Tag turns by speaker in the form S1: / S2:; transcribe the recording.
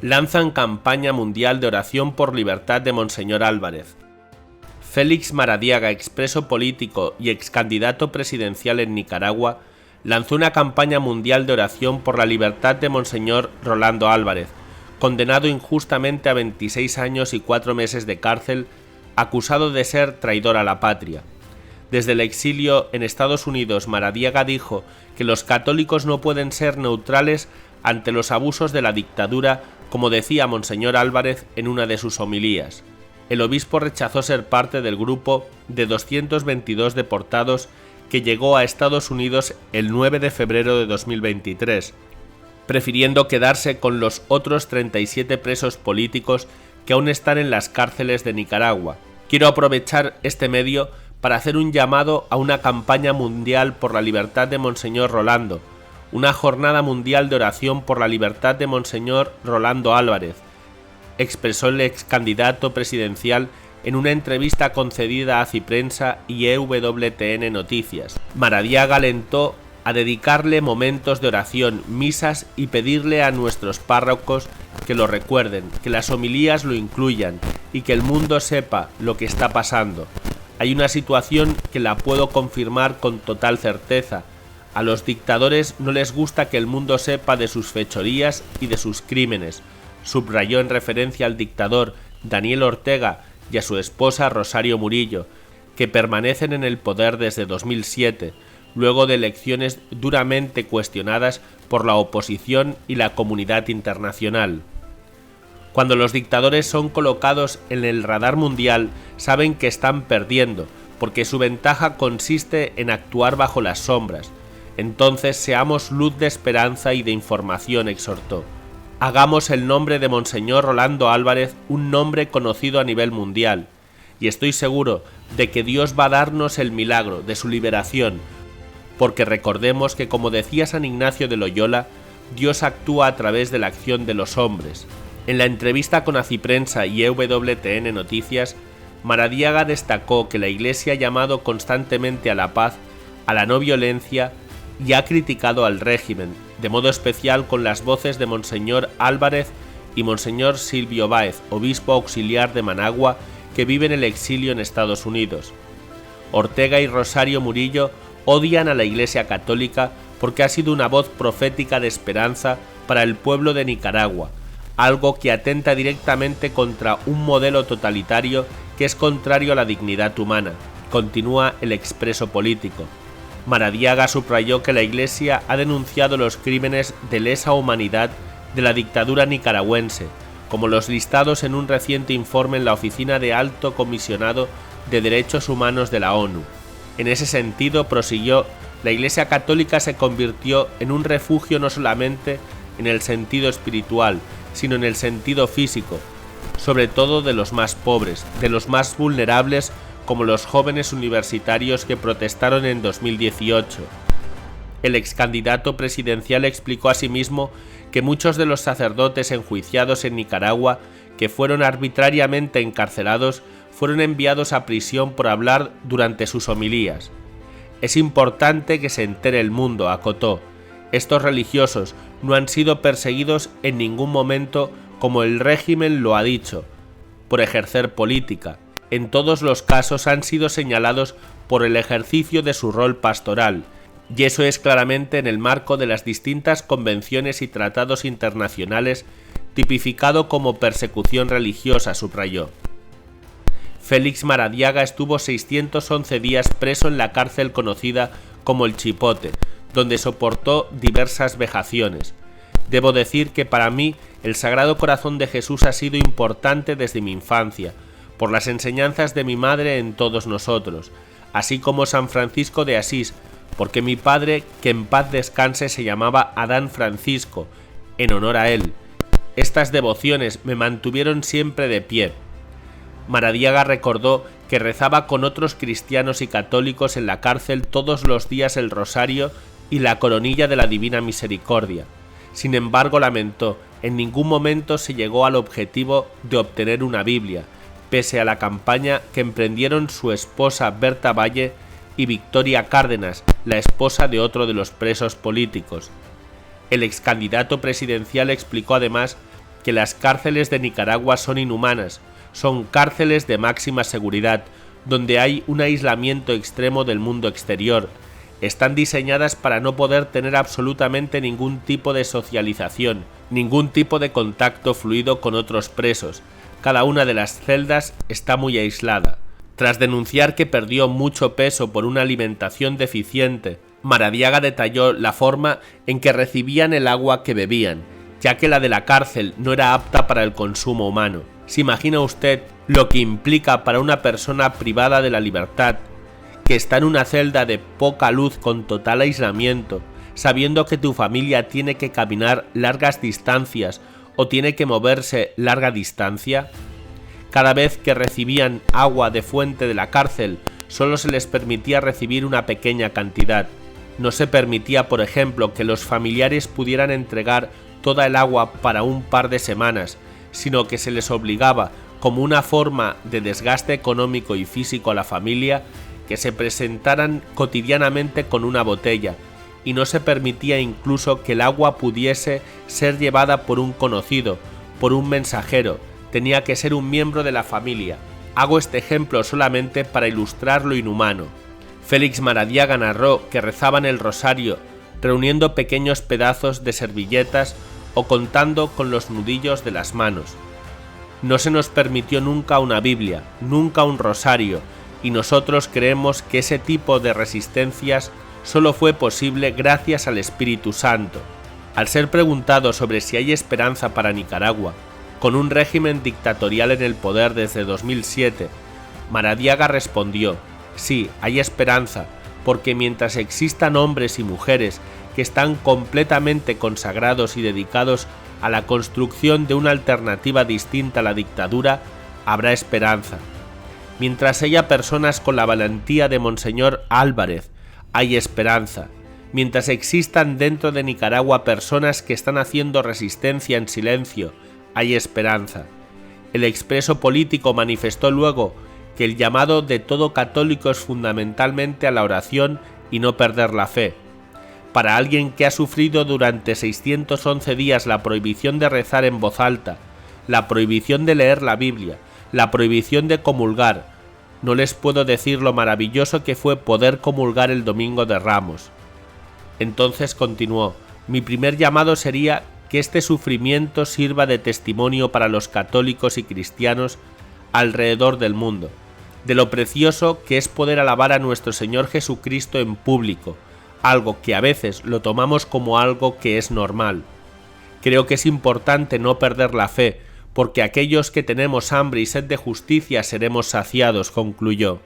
S1: lanzan campaña mundial de oración por libertad de Monseñor Álvarez. Félix Maradiaga, expreso político y excandidato presidencial en Nicaragua, lanzó una campaña mundial de oración por la libertad de Monseñor Rolando Álvarez, condenado injustamente a 26 años y 4 meses de cárcel, acusado de ser traidor a la patria. Desde el exilio en Estados Unidos, Maradiaga dijo que los católicos no pueden ser neutrales ante los abusos de la dictadura, como decía Monseñor Álvarez en una de sus homilías. El obispo rechazó ser parte del grupo de 222 deportados que llegó a Estados Unidos el 9 de febrero de 2023, prefiriendo quedarse con los otros 37 presos políticos que aún están en las cárceles de Nicaragua. Quiero aprovechar este medio para hacer un llamado a una campaña mundial por la libertad de Monseñor Rolando, una jornada mundial de oración por la libertad de Monseñor Rolando Álvarez, expresó el ex candidato presidencial en una entrevista concedida a Ciprensa y EWTN Noticias. Maradiaga alentó a dedicarle momentos de oración, misas y pedirle a nuestros párrocos que lo recuerden, que las homilías lo incluyan y que el mundo sepa lo que está pasando. Hay una situación que la puedo confirmar con total certeza. A los dictadores no les gusta que el mundo sepa de sus fechorías y de sus crímenes, subrayó en referencia al dictador Daniel Ortega y a su esposa Rosario Murillo, que permanecen en el poder desde 2007, luego de elecciones duramente cuestionadas por la oposición y la comunidad internacional. Cuando los dictadores son colocados en el radar mundial, saben que están perdiendo, porque su ventaja consiste en actuar bajo las sombras. Entonces seamos luz de esperanza y de información, exhortó. Hagamos el nombre de Monseñor Rolando Álvarez un nombre conocido a nivel mundial, y estoy seguro de que Dios va a darnos el milagro de su liberación, porque recordemos que, como decía San Ignacio de Loyola, Dios actúa a través de la acción de los hombres. En la entrevista con Aciprensa y EWTN Noticias, Maradiaga destacó que la Iglesia ha llamado constantemente a la paz, a la no violencia y ha criticado al régimen, de modo especial con las voces de Monseñor Álvarez y Monseñor Silvio Báez, obispo auxiliar de Managua, que vive en el exilio en Estados Unidos. Ortega y Rosario Murillo odian a la Iglesia Católica porque ha sido una voz profética de esperanza para el pueblo de Nicaragua, algo que atenta directamente contra un modelo totalitario que es contrario a la dignidad humana, continúa el expreso político. Maradiaga subrayó que la Iglesia ha denunciado los crímenes de lesa humanidad de la dictadura nicaragüense, como los listados en un reciente informe en la Oficina de Alto Comisionado de Derechos Humanos de la ONU. En ese sentido, prosiguió, la Iglesia Católica se convirtió en un refugio no solamente en el sentido espiritual, sino en el sentido físico, sobre todo de los más pobres, de los más vulnerables, como los jóvenes universitarios que protestaron en 2018. El ex candidato presidencial explicó asimismo que muchos de los sacerdotes enjuiciados en Nicaragua, que fueron arbitrariamente encarcelados, fueron enviados a prisión por hablar durante sus homilías. Es importante que se entere el mundo, acotó. Estos religiosos no han sido perseguidos en ningún momento, como el régimen lo ha dicho, por ejercer política. En todos los casos han sido señalados por el ejercicio de su rol pastoral, y eso es claramente en el marco de las distintas convenciones y tratados internacionales, tipificado como persecución religiosa, subrayó. Félix Maradiaga estuvo 611 días preso en la cárcel conocida como el Chipote, donde soportó diversas vejaciones. Debo decir que para mí el Sagrado Corazón de Jesús ha sido importante desde mi infancia, por las enseñanzas de mi madre en todos nosotros, así como San Francisco de Asís, porque mi padre, que en paz descanse, se llamaba Adán Francisco, en honor a él. Estas devociones me mantuvieron siempre de pie. Maradiaga recordó que rezaba con otros cristianos y católicos en la cárcel todos los días el rosario y la coronilla de la Divina Misericordia. Sin embargo, lamentó, en ningún momento se llegó al objetivo de obtener una Biblia, pese a la campaña que emprendieron su esposa Berta Valle y Victoria Cárdenas, la esposa de otro de los presos políticos. El ex candidato presidencial explicó además que las cárceles de Nicaragua son inhumanas, son cárceles de máxima seguridad, donde hay un aislamiento extremo del mundo exterior. Están diseñadas para no poder tener absolutamente ningún tipo de socialización, ningún tipo de contacto fluido con otros presos. Cada una de las celdas está muy aislada. Tras denunciar que perdió mucho peso por una alimentación deficiente, Maradiaga detalló la forma en que recibían el agua que bebían, ya que la de la cárcel no era apta para el consumo humano. ¿Se imagina usted lo que implica para una persona privada de la libertad, que está en una celda de poca luz con total aislamiento, sabiendo que tu familia tiene que caminar largas distancias o tiene que moverse larga distancia? Cada vez que recibían agua de fuente de la cárcel, solo se les permitía recibir una pequeña cantidad. No se permitía, por ejemplo, que los familiares pudieran entregar toda el agua para un par de semanas, sino que se les obligaba, como una forma de desgaste económico y físico a la familia, que se presentaran cotidianamente con una botella, y no se permitía incluso que el agua pudiese ser llevada por un conocido, por un mensajero. Tenía que ser un miembro de la familia. Hago este ejemplo solamente para ilustrar lo inhumano. Félix Maradiaga narró que rezaban el rosario, reuniendo pequeños pedazos de servilletas o contando con los nudillos de las manos. No se nos permitió nunca una Biblia, nunca un rosario, y nosotros creemos que ese tipo de resistencias solo fue posible gracias al Espíritu Santo. Al ser preguntado sobre si hay esperanza para Nicaragua, con un régimen dictatorial en el poder desde 2007, Maradiaga respondió: sí, hay esperanza, porque mientras existan hombres y mujeres que están completamente consagrados y dedicados a la construcción de una alternativa distinta a la dictadura, habrá esperanza. Mientras haya personas con la valentía de Monseñor Álvarez, hay esperanza. Mientras existan dentro de Nicaragua personas que están haciendo resistencia en silencio, hay esperanza. El expreso político manifestó luego que el llamado de todo católico es fundamentalmente a la oración y no perder la fe. Para alguien que ha sufrido durante 611 días la prohibición de rezar en voz alta, la prohibición de leer la Biblia, la prohibición de comulgar, no les puedo decir lo maravilloso que fue poder comulgar el Domingo de Ramos. Entonces continuó: mi primer llamado sería que este sufrimiento sirva de testimonio para los católicos y cristianos alrededor del mundo, de lo precioso que es poder alabar a nuestro Señor Jesucristo en público, algo que a veces lo tomamos como algo que es normal. Creo que es importante no perder la fe, porque aquellos que tenemos hambre y sed de justicia seremos saciados, concluyó.